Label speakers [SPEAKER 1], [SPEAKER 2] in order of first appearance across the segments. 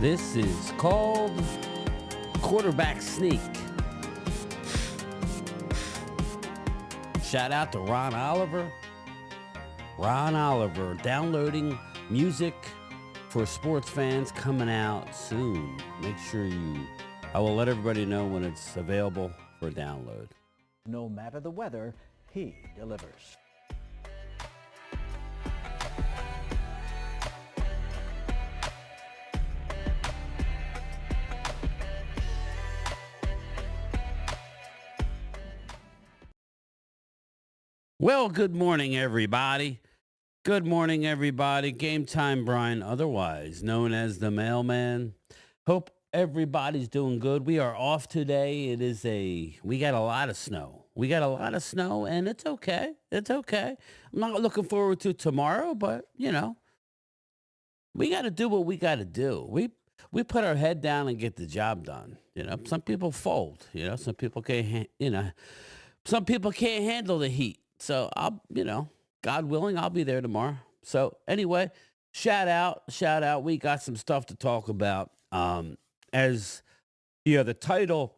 [SPEAKER 1] This is called Quarterback Sneak. Shout out to Ron Oliver. Ron Oliver downloading music for sports fans coming out soon. Make sure I will let everybody know when it's available for download.
[SPEAKER 2] No matter the weather, he delivers.
[SPEAKER 1] Well, good morning, everybody. Good morning, everybody. Game time, Brian, otherwise known as the mailman. Hope everybody's doing good. We are off today. We got a lot of snow. And it's okay. It's okay. I'm not looking forward to tomorrow, but we got to do what we got to do. We put our head down and get the job done. Some people fold. Some people can't. Some people can't handle the heat. So God willing, I'll be there tomorrow. So anyway, shout out. We got some stuff to talk about. As the title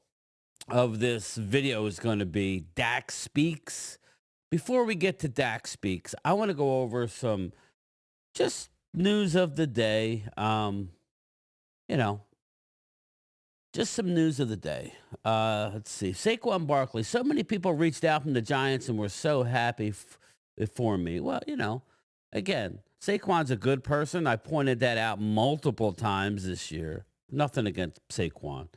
[SPEAKER 1] of this video is going to be Dak Speaks. Before we get to Dak Speaks, I want to go over some just news of the day. Just some news of the day. Let's see. Saquon Barkley. So many people reached out from the Giants and were so happy for me. Well, again, Saquon's a good person. I pointed that out multiple times this year. Nothing against Saquon.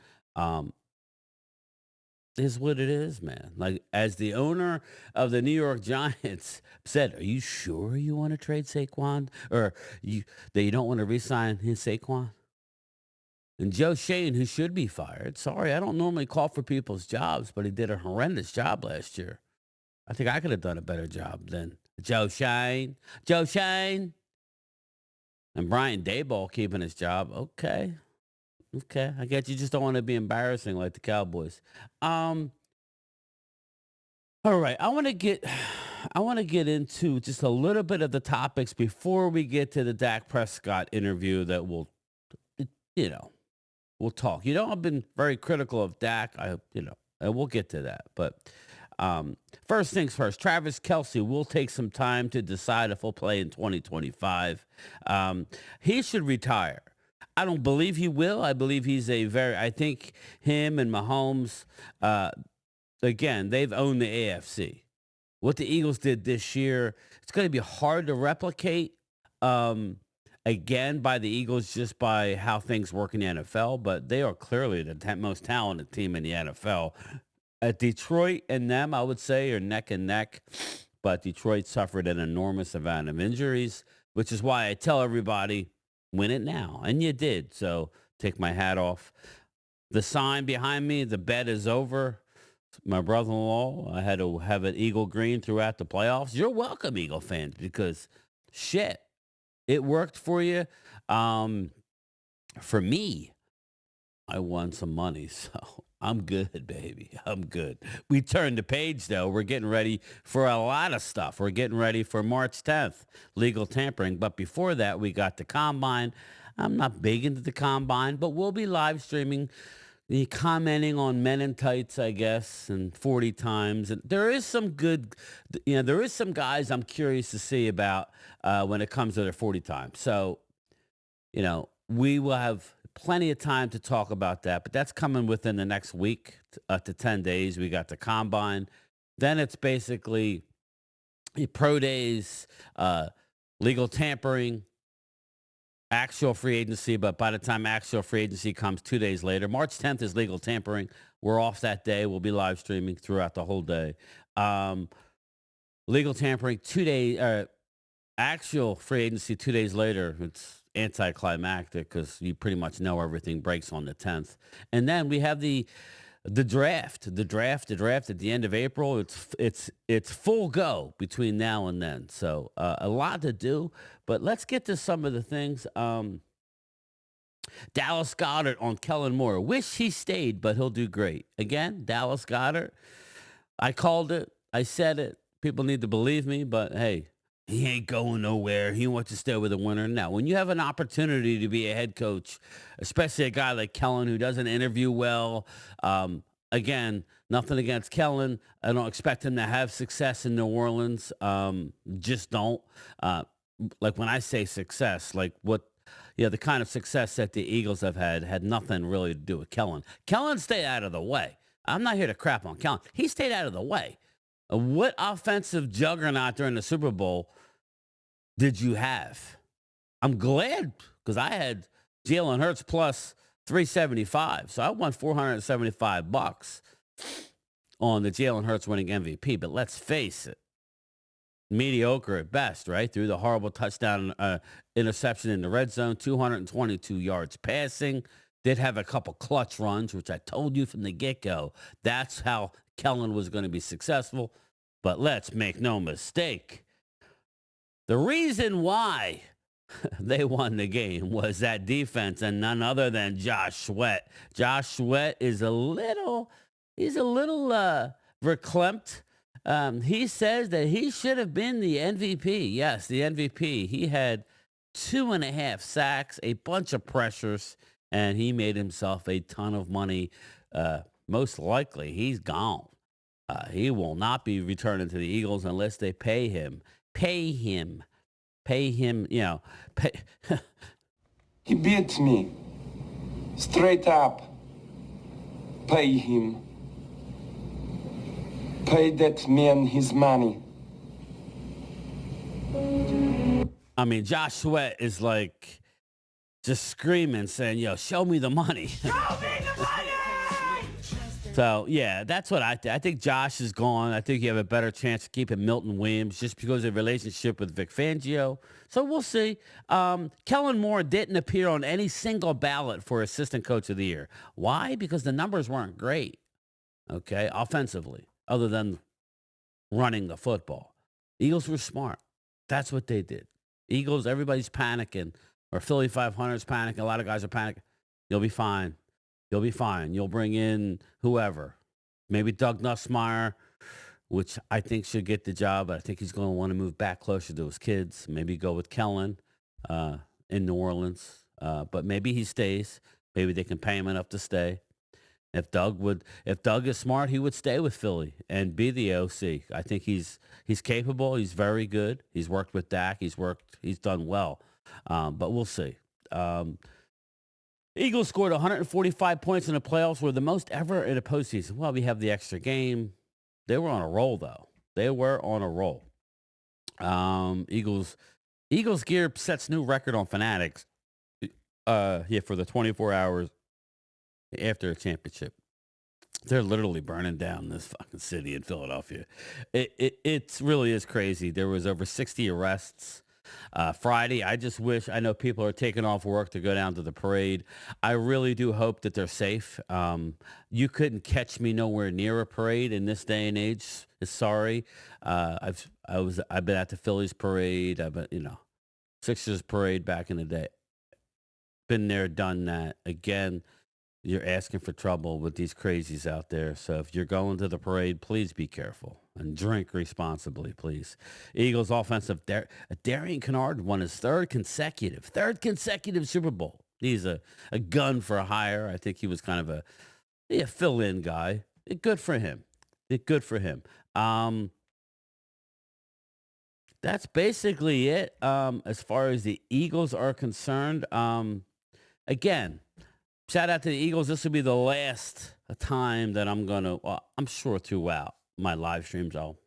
[SPEAKER 1] Is what it is, man. Like, as the owner of the New York Giants said, are you sure you want to trade Saquon? Or that you don't want to re-sign his Saquon? And Joe Shane, who should be fired. Sorry, I don't normally call for people's jobs, but he did a horrendous job last year. I think I could have done a better job than Joe Shane. Joe Shane. And Brian Daboll keeping his job. Okay. I guess you just don't want to be embarrassing like the Cowboys. All right. I want to get into just a little bit of the topics before we get to the Dak Prescott interview that we'll talk. I've been very critical of Dak. And we'll get to that. But first things first, Travis Kelce will take some time to decide if he'll play in 2025. He should retire. I don't believe he will. I believe I think him and Mahomes, again, they've owned the AFC. What the Eagles did this year, it's going to be hard to replicate. Again, by the Eagles, just by how things work in the NFL, but they are clearly the most talented team in the NFL. At Detroit and them, I would say, are neck and neck, but Detroit suffered an enormous amount of injuries, which is why I tell everybody, win it now. And you did, so take my hat off. The sign behind me, the bet is over. My brother-in-law, I had to have an Eagle green throughout the playoffs. You're welcome, Eagle fans, because shit. It worked for you. For me, I won some money, so I'm good, baby. I'm good. We turned the page, though. We're getting ready for a lot of stuff. We're getting ready for March 10th, legal tampering. But before that, we got the Combine. I'm not big into the Combine, but we'll be live streaming, commenting on Men in Tights, I guess, and 40 times. And there is some good, there is some guys I'm curious to see about when it comes to their 40 times. So, we will have plenty of time to talk about that, but that's coming within the next week to 10 days. We got the Combine. Then it's basically pro days, legal tampering, actual free agency, but by the time actual free agency comes 2 days later, March 10th is legal tampering. We're off that day. We'll be live streaming throughout the whole day. Legal tampering 2 days, actual free agency 2 days later. It's anticlimactic because you pretty much know everything breaks on the 10th. And then we have the draft at the end of April. It's full go between now and then. So a lot to do, but let's get to some of the things. Dallas Goedert on Kellen Moore. Wish he stayed, but he'll do great. Again, Dallas Goedert. I called it. I said it. People need to believe me, but hey, He ain't going nowhere. He wants to stay with a winner. No, when you have an opportunity to be a head coach, especially a guy like Kellen who doesn't interview well, again, nothing against Kellen. I don't expect him to have success in New Orleans. Just don't. Uh, like when I say success, like what, yeah, the kind of success that the Eagles have had nothing really to do with Kellen. Kellen stayed out of the way. I'm not here to crap on Kellen. He stayed out of the way. What offensive juggernaut during the Super Bowl did you have? I'm glad because I had Jalen Hurts plus 375. So I won 475 bucks on the Jalen Hurts winning MVP. But let's face it, mediocre at best, right? Through the horrible touchdown interception in the red zone, 222 yards passing. Did have a couple clutch runs, which I told you from the get go. That's how Kellen was going to be successful. But let's make no mistake. The reason why they won the game was that defense and none other than Josh Sweat. Josh Sweat is he's a little verklempt. He says that he should have been the MVP. Yes, the MVP. He had 2.5 sacks, a bunch of pressures, and he made himself a ton of money. Most likely, he's gone. He will not be returning to the Eagles unless they pay him. Pay him. Pay him, pay.
[SPEAKER 3] He beats me. Straight up. Pay him. Pay that man his money.
[SPEAKER 1] I mean, Josh Sweat is like just screaming, saying, yo, show me the money. Show me the money! So, yeah, that's what I think. I think Josh is gone. I think you have a better chance of keeping Milton Williams just because of the relationship with Vic Fangio. So we'll see. Kellen Moore didn't appear on any single ballot for Assistant Coach of the Year. Why? Because the numbers weren't great, okay, offensively, other than running the football. Eagles were smart. That's what they did. Eagles, everybody's panicking, or Philly 500's panicking. A lot of guys are panicking. You'll be fine. You'll be fine. You'll bring in whoever. Maybe Doug Nussmeier, which I think should get the job. I think he's going to want to move back closer to his kids. Maybe go with Kellen in New Orleans. But maybe he stays. Maybe they can pay him enough to stay. If Doug is smart, he would stay with Philly and be the OC. I think he's capable. He's very good. He's worked with Dak. He's done well. But we'll see. Eagles scored 145 points in the playoffs, were the most ever in a postseason. Well, we have the extra game. They were on a roll, though. They were on a roll. Eagles gear sets new record on Fanatics. For the 24 hours after a championship. They're literally burning down this fucking city in Philadelphia. It really is crazy. There was over 60 arrests. Friday, I know people are taking off work to go down to the parade. I really do hope that they're safe. You couldn't catch me nowhere near a parade in this day and age. Sorry. I've been at the Phillies parade. I've been, Sixers parade back in the day. Been there, done that. Again, you're asking for trouble with these crazies out there. So if you're going to the parade, please be careful and drink responsibly, please. Eagles offensive Darian Kennard won his third consecutive Super Bowl. He's a gun for a hire. I think he was kind of a fill-in guy. Good for him. Good for him. That's basically it as far as the Eagles are concerned. Again, shout out to the Eagles. This will be the last time that I'm going to, I'm sure throughout my live streams, I'll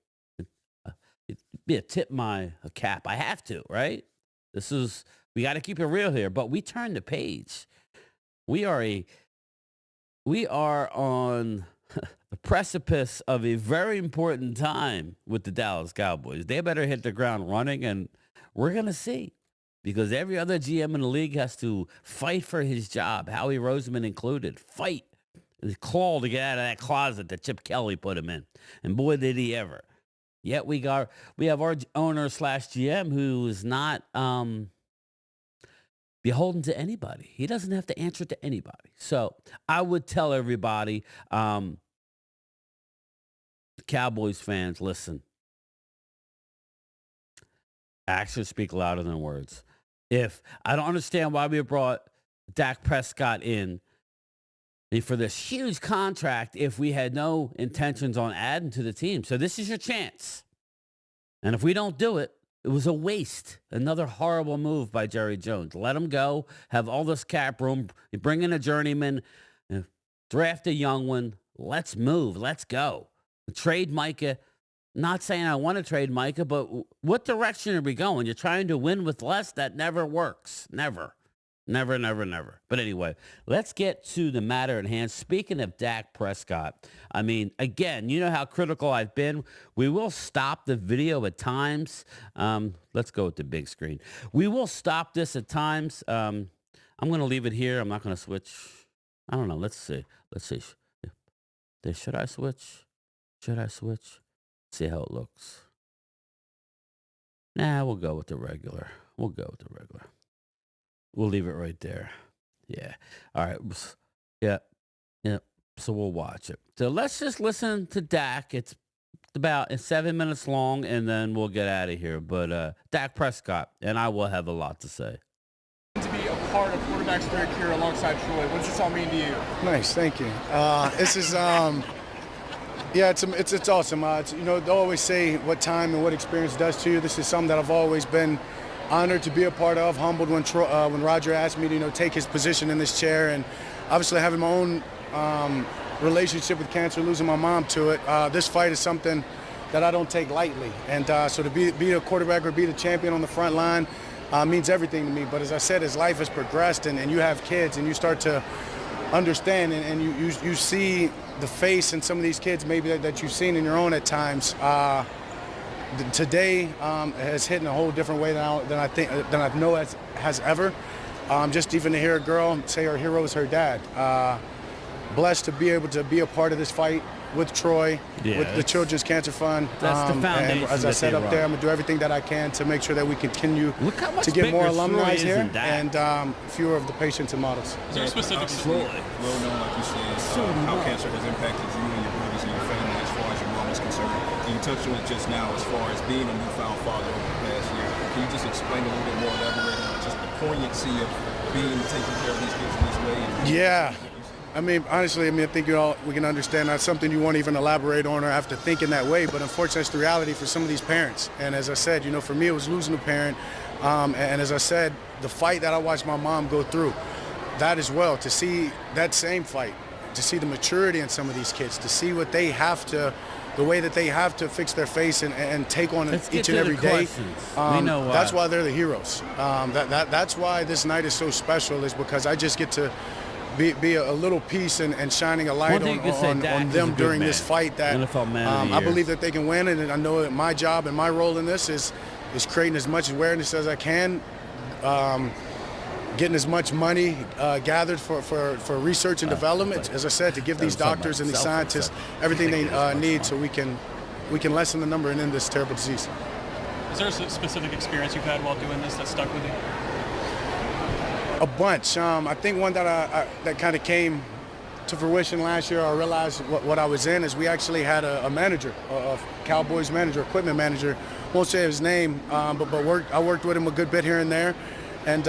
[SPEAKER 1] tip my cap. I have to, right? We got to keep it real here, but we turn the page. We are on the precipice of a very important time with the Dallas Cowboys. They better hit the ground running, and we're going to see. Because every other GM in the league has to fight for his job, Howie Roseman included. Fight. Claw to get out of that closet that Chip Kelly put him in. And boy, did he ever. Yet we have our owner / GM who is not beholden to anybody. He doesn't have to answer to anybody. So I would tell everybody, Cowboys fans, listen. Actions speak louder than words. If I don't understand why we brought Dak Prescott in for this huge contract if we had no intentions on adding to the team. So this is your chance. And if we don't do it, it was a waste. Another horrible move by Jerry Jones. Let him go, have all this cap room, bring in a journeyman, draft a young one. Let's move. Let's go. Trade Micah. Not saying I want to trade Micah, but what direction are we going? You're trying to win with less? That never works. Never. Never, never, never. But anyway, let's get to the matter at hand. Speaking of Dak Prescott, I mean, again, you know how critical I've been. We will stop the video at times. Let's go with the big screen. We will stop this at times. I'm going to leave it here. I'm not going to switch. I don't know. Let's see. Let's see. Should I switch? Should I switch? See how it looks. Nah, we'll go with the regular. We'll leave it right there. Yeah. All right. Yeah. Yeah. So we'll watch it. So let's just listen to Dak. It's about 7 minutes long, and then we'll get out of here. But Dak Prescott, and I will have a lot to say.
[SPEAKER 4] To be a part of quarterback's career alongside Troy, what does this all mean to you?
[SPEAKER 5] Nice, thank you. This is, yeah, it's awesome. You know, they always say what time and what experience does to you. This is something that I've always been honored to be a part of, humbled when Roger asked me to, you know, take his position in this chair, and obviously having my own relationship with cancer, losing my mom to it. This fight is something that I don't take lightly, and so to be a quarterback or be the champion on the front line means everything to me. But as I said, as life has progressed and you have kids and you start to understand and you see the face in some of these kids maybe that you've seen in your own at times. Today has hit in a whole different way than I know has ever. Just even to hear a girl say her hero is her dad. Blessed to be able to be a part of this fight with Troy, with the Children's Cancer Fund.
[SPEAKER 1] That's the foundation.
[SPEAKER 5] And as I said up there, I'm gonna do everything that I can to make sure that we continue to get more alumni here and fewer of the patients and models.
[SPEAKER 4] Is there a specific story?
[SPEAKER 6] Well known, like you said, how cancer has impacted you and your brothers and your family as far as your mom is concerned. And you touched on it just now as far as being a newfound father over the past year. Can you just explain a little bit more, elaborate on just the poignancy of being taking care of these kids in this way?
[SPEAKER 5] Yeah. I mean, honestly, I think we can understand that's something you won't even elaborate on or have to think in that way, but unfortunately, it's the reality for some of these parents. And as I said, you know, for me, it was losing a parent. And as I said, the fight that I watched my mom go through, that as well, to see that same fight, to see the maturity in some of these kids, to see what they have to, the way that they have to fix their face and take on each and every day.
[SPEAKER 1] We know why.
[SPEAKER 5] That's why they're the heroes. That's why this night is so special, is because I just get to be a little piece and shining a light on them during this fight that I believe that they can win. And I know that my job and my role in this is creating as much awareness as I can, getting as much money gathered for research and development, as I said, to give these doctors and these scientists everything they need so we can lessen the number and end this terrible disease.
[SPEAKER 4] Is there a specific experience you've had while doing this that stuck with you?
[SPEAKER 5] A bunch. I think one that that kind of came to fruition last year, I realized what I was in, is we actually had a manager, a Cowboys manager, equipment manager. Won't say his name, but I worked with him a good bit here and there, and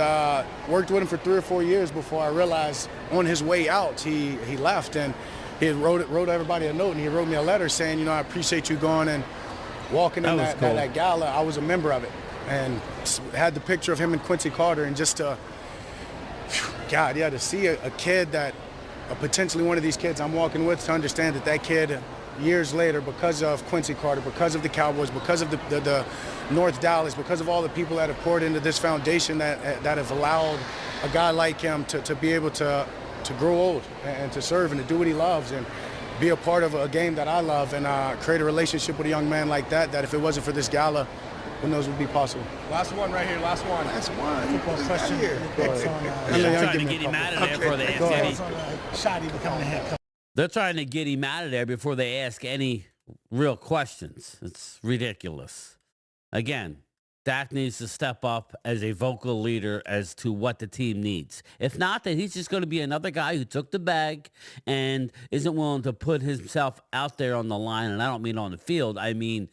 [SPEAKER 5] worked with him for 3 or 4 years before I realized on his way out he left, and he wrote everybody a note, and he wrote me a letter saying, you know, I appreciate you going and walking in that gala. I was a member of it, and had the picture of him and Quincy Carter, and just God, yeah, to see a kid that potentially one of these kids I'm walking with, to understand that kid years later, because of Quincy Carter, because of the Cowboys, because of the North Dallas, because of all the people that have poured into this foundation that have allowed a guy like him to be able to grow old and to serve and to do what he loves and be a part of a game that I love, and create a relationship with a young man like that if it wasn't for this gala, who knows what would be possible.
[SPEAKER 4] Last one right here, last one.
[SPEAKER 5] That's one.
[SPEAKER 2] Football question.
[SPEAKER 1] They're trying to get him out of there before they ask any.
[SPEAKER 2] Shotty becoming the head coach.
[SPEAKER 1] They're trying to get him out of there before they ask any real questions. It's ridiculous. Again, Dak needs to step up as a vocal leader as to what the team needs. If not, then he's just going to be another guy who took the bag and isn't willing to put himself out there on the line. And I don't mean on the field. I mean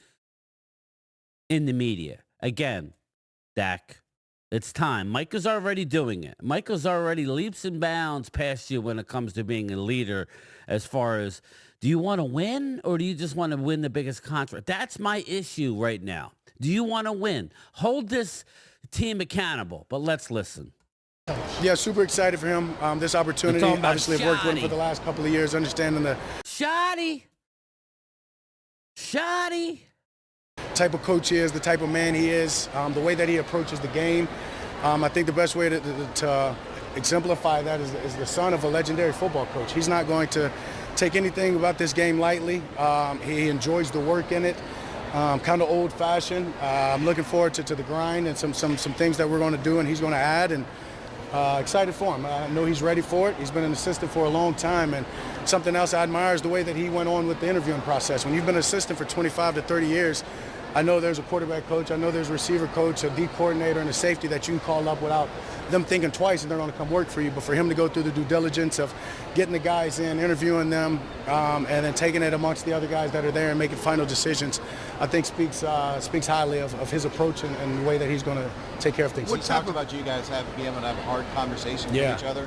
[SPEAKER 1] in the media. Again, Dak. It's time. Micah's already doing it. Micah's already leaps and bounds past you when it comes to being a leader as far as, do you want to win or do you just want to win the biggest contract? That's my issue right now. Do you want to win? Hold this team accountable, but let's listen.
[SPEAKER 5] Yeah, super excited for him. This opportunity.
[SPEAKER 1] talking about
[SPEAKER 5] Obviously, I've worked with him for the last couple of years, understanding the
[SPEAKER 1] Shoddy.
[SPEAKER 5] type of coach he is, the type of man he is, the way that he approaches the game. I think the best way to exemplify that is the son of a legendary football coach. He's not going to take anything about this game lightly. He enjoys the work in it. Kind of old-fashioned. I'm looking forward to the grind and some things that we're going to do and he's going to add, and excited for him. I know he's ready for it. He's been an assistant for a long time, and something else I admire is the way that he went on with the interviewing process. When you've been an assistant for 25 to 30 years, I know there's a quarterback coach, I know there's a receiver coach, a D coordinator, and a safety that you can call up without them thinking twice and they're going to come work for you. But for him to go through the due diligence of getting the guys in, interviewing them, and then taking it amongst the other guys that are there and making final decisions, I think speaks highly of his approach and the way that he's going to take care of things.
[SPEAKER 7] What talked about you guys being able to have a hard conversation
[SPEAKER 5] Yeah.
[SPEAKER 7] with each other?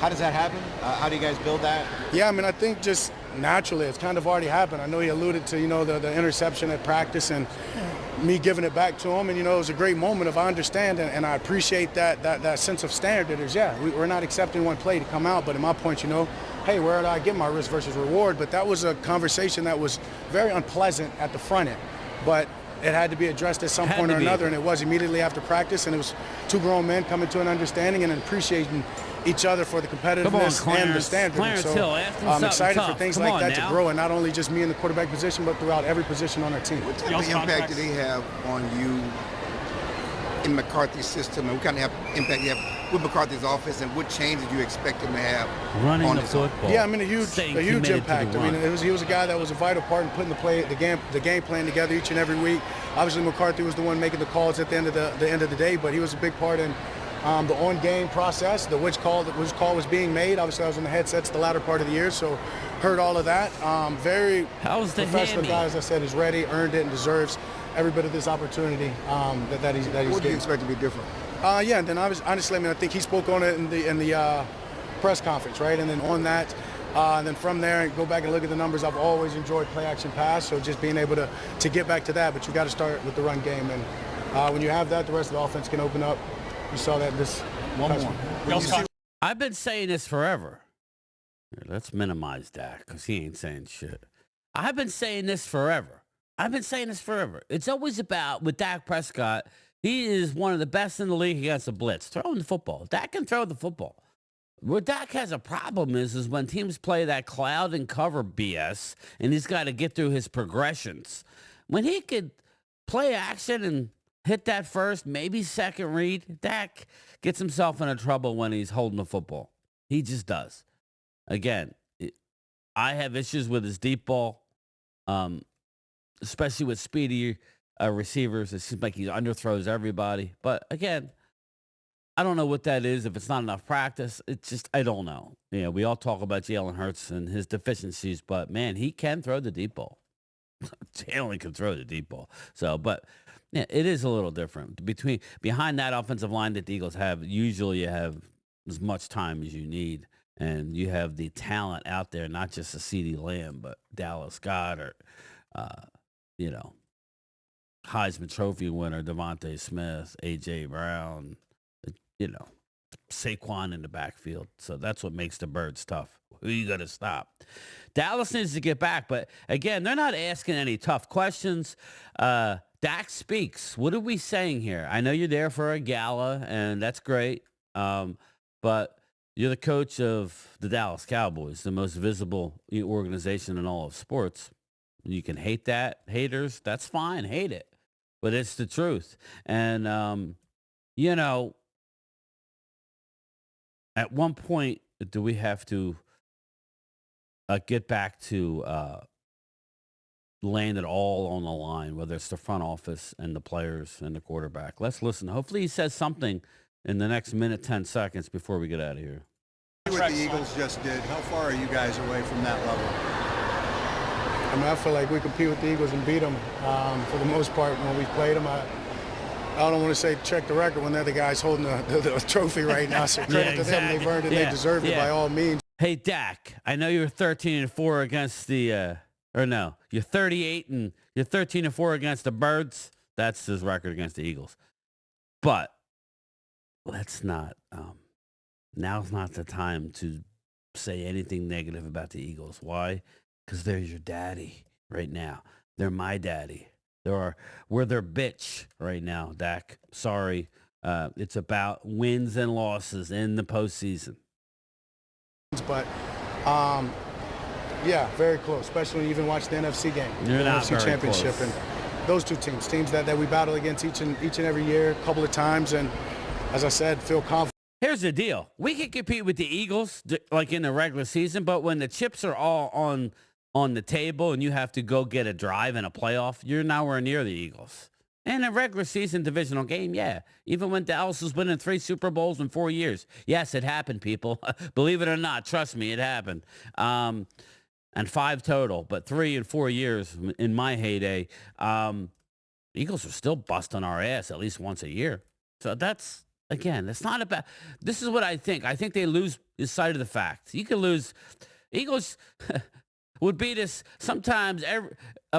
[SPEAKER 7] How does that happen? How do you guys build that?
[SPEAKER 5] Yeah, I mean, I think just naturally it's kind of already happened. I know he alluded to, the interception at practice and me giving it back to him. And, it was a great moment of I understand and I appreciate that sense of standard. Is, we're not accepting one play to come out. But in my point, hey, where do I get my risk versus reward? But that was a conversation that was very unpleasant at the front end. But it had to be addressed at some point or another, and it was immediately after practice. And it was two grown men coming to an understanding and appreciaing each other for the competitiveness and the standard.
[SPEAKER 1] Clarence
[SPEAKER 5] so
[SPEAKER 1] Hill, ask him
[SPEAKER 5] I'm excited
[SPEAKER 1] something
[SPEAKER 5] for things
[SPEAKER 1] tough.
[SPEAKER 5] like
[SPEAKER 1] Come
[SPEAKER 5] that
[SPEAKER 1] on
[SPEAKER 5] to
[SPEAKER 1] now.
[SPEAKER 5] grow, and not only just me in the quarterback position, but throughout every position on our team.
[SPEAKER 8] What type of impact do they have on you in McCarthy's system, and what kind of impact do you have with McCarthy's offense, and what change did you expect him to have
[SPEAKER 1] Running
[SPEAKER 8] on
[SPEAKER 1] the
[SPEAKER 8] his
[SPEAKER 1] football.
[SPEAKER 5] Yeah, I mean a huge
[SPEAKER 1] Staying committed to
[SPEAKER 5] impact.
[SPEAKER 1] the
[SPEAKER 5] I mean,
[SPEAKER 1] run.
[SPEAKER 5] he was a guy that was a vital part in putting the game plan together each and every week. Obviously, McCarthy was the one making the calls at the end of the day, but he was a big part in the on-game process, which call was being made. Obviously, I was in the headsets the latter part of the year, so heard all of that. Very
[SPEAKER 1] How's the
[SPEAKER 5] professional
[SPEAKER 1] hammy?
[SPEAKER 5] guy, as I said, is ready, earned it, and deserves every bit of this opportunity that he's
[SPEAKER 8] What do you
[SPEAKER 5] getting.
[SPEAKER 8] expect to be different?
[SPEAKER 5] Yeah, and then honestly, I think he spoke on it in the press conference, right? And then on that, and then from there, go back and look at the numbers. I've always enjoyed play action pass, so just being able to get back to that. But you got to start with the run game, and when you have that, the rest of the offense can open up. You saw that this
[SPEAKER 7] One more.
[SPEAKER 1] I've been saying this forever. Here, let's minimize Dak because he ain't saying shit. I've been saying this forever. It's always about, with Dak Prescott, he is one of the best in the league against the blitz. Throwing the football. Dak can throw the football. Where Dak has a problem is when teams play that cloud and cover BS, and he's got to get through his progressions. When he could play action and hit that first, maybe second read, Dak gets himself into trouble when he's holding the football. He just does. Again, I have issues with his deep ball, especially with speedy receivers. It seems like he underthrows everybody. But again, I don't know what that is. If it's not enough practice, it's just, I don't know. We all talk about Jalen Hurts and his deficiencies, but man, he can throw the deep ball. Jalen can throw the deep ball. So, but yeah, it is a little different. Behind that offensive line that the Eagles have, usually you have as much time as you need, and you have the talent out there, not just a CeeDee Lamb, but Dallas Goedert, Heisman Trophy winner Devontae Smith, A.J. Brown, Saquon in the backfield. So that's what makes the Birds tough. Who are you going to stop? Dallas needs to get back, but again, they're not asking any tough questions. Dak Speaks. What are we saying here? I know you're there for a gala, and that's great, but you're the coach of the Dallas Cowboys, the most visible organization in all of sports. You can hate that. Haters, that's fine. Hate it. But it's the truth. And, at one point, do we have to get back to laying it all on the line, whether it's the front office and the players and the quarterback? Let's listen. Hopefully he says something in the next minute, 10 seconds before we get out of here.
[SPEAKER 9] What the Eagles just did, how far are you guys away from that level?
[SPEAKER 5] I mean, I feel like we compete with the Eagles and beat them for the most part when we played them. I don't want to say check the record when they're the guys holding the trophy right now. So credit to them. They've earned it. They deserve it by all means.
[SPEAKER 1] Hey, Dak, I know you're 13-4 against the, or no, you're 38 and you're 13-4 against the Birds. That's his record against the Eagles. But let's not, now's not the time to say anything negative about the Eagles. Why? Because they're your daddy right now. They're my daddy. We're their bitch right now, Dak. Sorry. It's about wins and losses in the postseason.
[SPEAKER 5] But, yeah, very close, especially when you even watch the NFC game.
[SPEAKER 1] You're
[SPEAKER 5] the
[SPEAKER 1] not
[SPEAKER 5] NFC
[SPEAKER 1] very
[SPEAKER 5] Championship.
[SPEAKER 1] close.
[SPEAKER 5] And those two teams that we battle against each and every year, a couple of times. And as I said, feel confident.
[SPEAKER 1] Here's the deal. We can compete with the Eagles like in the regular season, but when the chips are all on the table and you have to go get a drive in a playoff, you're nowhere near the Eagles. In a regular season divisional game, yeah. Even when Dallas was winning 3 Super Bowls in 4 years. Yes, it happened, people. Believe it or not, trust me, it happened. And 5 total, but 3 in 4 years in my heyday. Eagles are still busting our ass at least once a year. So that's, again, it's not about, this is what I think. I think they lose sight of the fact. You can lose, Eagles would beat us sometimes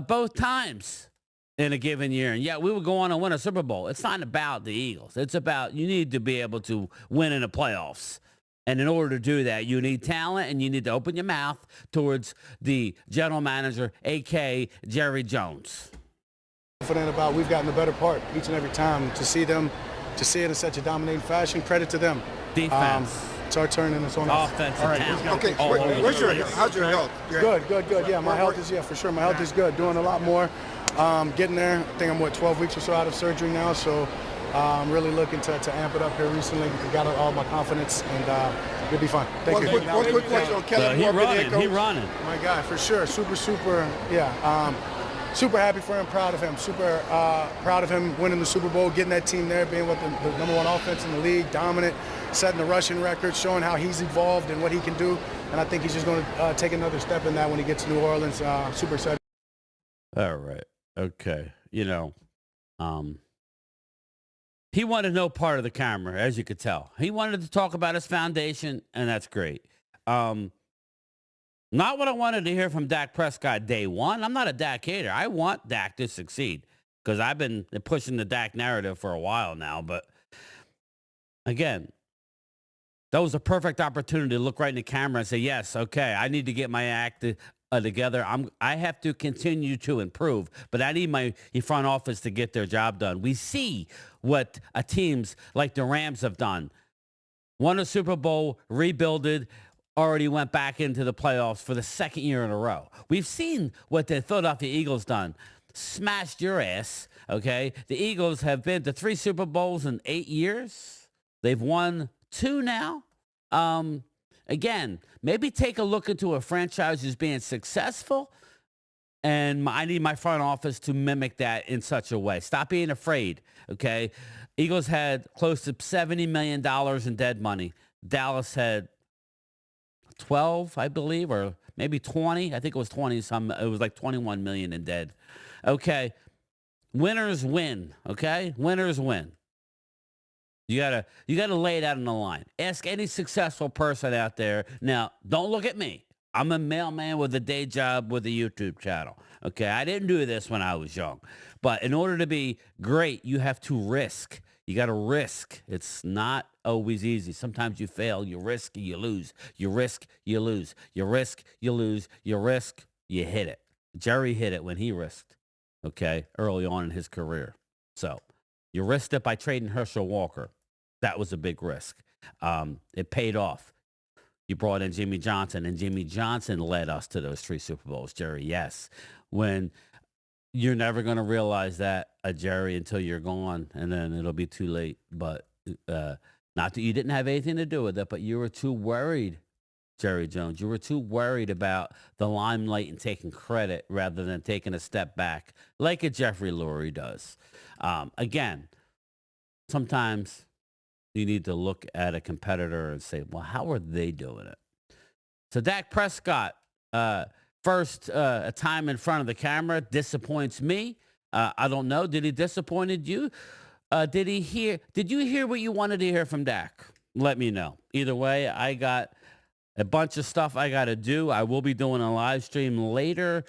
[SPEAKER 1] both times in a given year. And yeah, we would go on and win a Super Bowl. It's not about the Eagles. It's about you need to be able to win in the playoffs. And in order to do that, you need talent and you need to open your mouth towards the general manager, A.K. Jerry Jones.
[SPEAKER 5] Confident about we've gotten the better part each and every time. To see it in such a dominating fashion, credit to them.
[SPEAKER 1] Defense.
[SPEAKER 5] It's our turn and it's on
[SPEAKER 1] offensive talent.
[SPEAKER 8] Okay, how's your health?
[SPEAKER 5] Good. Yeah, my health is, for sure. My health is good. Doing a lot more. Getting there. I think I'm 12 weeks or so out of surgery now. So I'm really looking to amp it up here recently. Got all my confidence and it'll be fun. Thank you.
[SPEAKER 8] One quick question on Kellen Moore.
[SPEAKER 1] He running.
[SPEAKER 5] My guy, for sure. Super, super happy for him. Proud of him. Super proud of him winning the Super Bowl, getting that team there, being with the number 1 offense in the league, dominant, setting the rushing record, showing how he's evolved and what he can do. And I think he's just going to take another step in that when he gets to New Orleans. Super excited.
[SPEAKER 1] All right. Okay. He wanted no part of the camera, as you could tell. He wanted to talk about his foundation, and that's great. Not what I wanted to hear from Dak Prescott day one. I'm not a Dak hater. I want Dak to succeed because I've been pushing the Dak narrative for a while now. But again, that was a perfect opportunity to look right in the camera and say, yes, okay, I need to get my act together. I have to continue to improve, but I need my front office to get their job done. We see what teams like the Rams have done. Won a Super Bowl, rebuilded, already went back into the playoffs for the 2nd year in a row. We've seen what the Philadelphia Eagles done. Smashed your ass, okay? The Eagles have been to 3 Super Bowls in 8 years. They've won 2 now. Again, maybe take a look into a franchise who's being successful, and I need my front office to mimic that in such a way. Stop being afraid, okay? Eagles had close to $70 million in dead money. Dallas had 12, I believe, or maybe 20. I think it was 20. It was like 21 million in dead. Okay. Winners win. Okay. Winners win. You gotta lay it out on the line. Ask any successful person out there. Now, don't look at me. I'm a mailman with a day job with a YouTube channel. Okay. I didn't do this when I was young. But in order to be great, you have to risk. You got to risk. It's not always easy. Sometimes you fail, you risk, you lose. You risk, you lose. You risk, you lose. You risk, you hit it. Jerry hit it when he risked, okay, early on in his career. So you risked it by trading Herschel Walker. That was a big risk. It paid off. You brought in Jimmy Johnson, and Jimmy Johnson led us to those 3 Super Bowls, Jerry, yes. When you're never going to realize that, Jerry, until you're gone, and then it'll be too late. But not that you didn't have anything to do with it, but you were too worried, Jerry Jones. You were too worried about the limelight and taking credit rather than taking a step back, like a Jeffrey Lurie does. Again, sometimes you need to look at a competitor and say, well, how are they doing it? So Dak Prescott, first time in front of the camera, disappoints me. I don't know. Did he disappointed you? Did you hear what you wanted to hear from Dak? Let me know. Either way, I got a bunch of stuff I got to do. I will be doing a live stream later.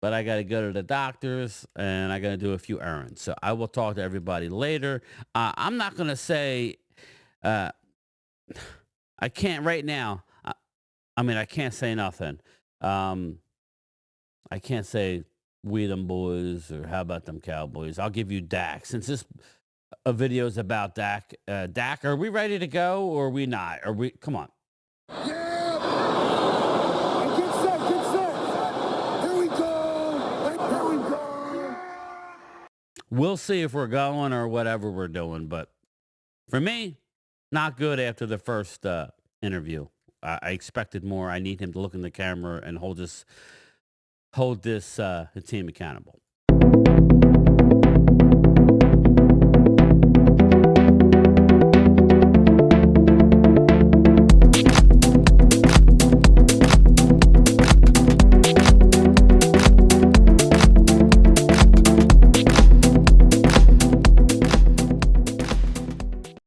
[SPEAKER 1] But I got to go to the doctors and I got to do a few errands. So I will talk to everybody later. I'm not going to say, I can't right now. I mean, I can't say nothing. I can't say we them boys or how about them Cowboys. I'll give you Dak. Since this a video is about Dak, Dak, are we ready to go or are we not? Are we? Come on. We'll see if we're going or whatever we're doing. But for me, not good after the first interview. I expected more. I need him to look in the camera and hold this team accountable.